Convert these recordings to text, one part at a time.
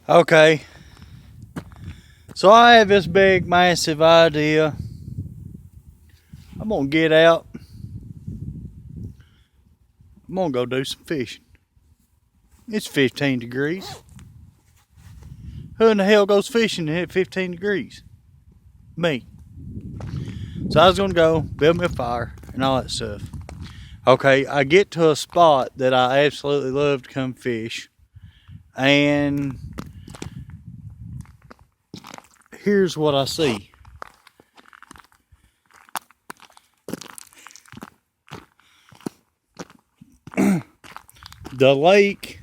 Okay, so I have this big, massive idea. I'm gonna get out. I'm gonna go do some fishing. It's 15 degrees. Who in the hell goes fishing at 15 degrees? Me. So I was gonna go build me a fire and all that stuff. Okay, I get to a spot that I absolutely love to come fish, and here's what I see. The lake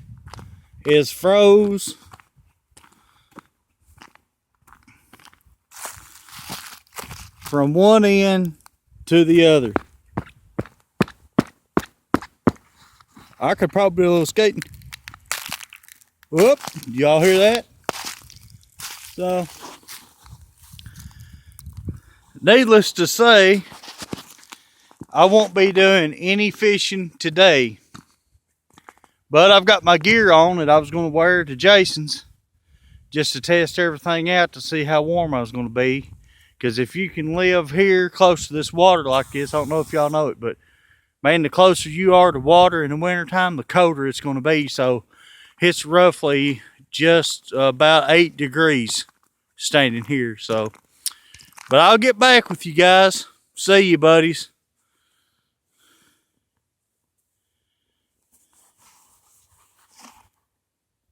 is froze from one end to the other. I could probably do a little skating. Whoop, y'all hear that? So, needless to say, I won't be doing any fishing today. But I've got my gear on that I was going to wear to Jason's just to test everything out to see how warm I was going to be. Because if you can live here close to this water like this, I don't know if y'all know it, but man, the closer you are to water in the wintertime, the colder it's going to be. So it's roughly just about 8 degrees standing here. So, but I'll get back with you guys. See you, buddies.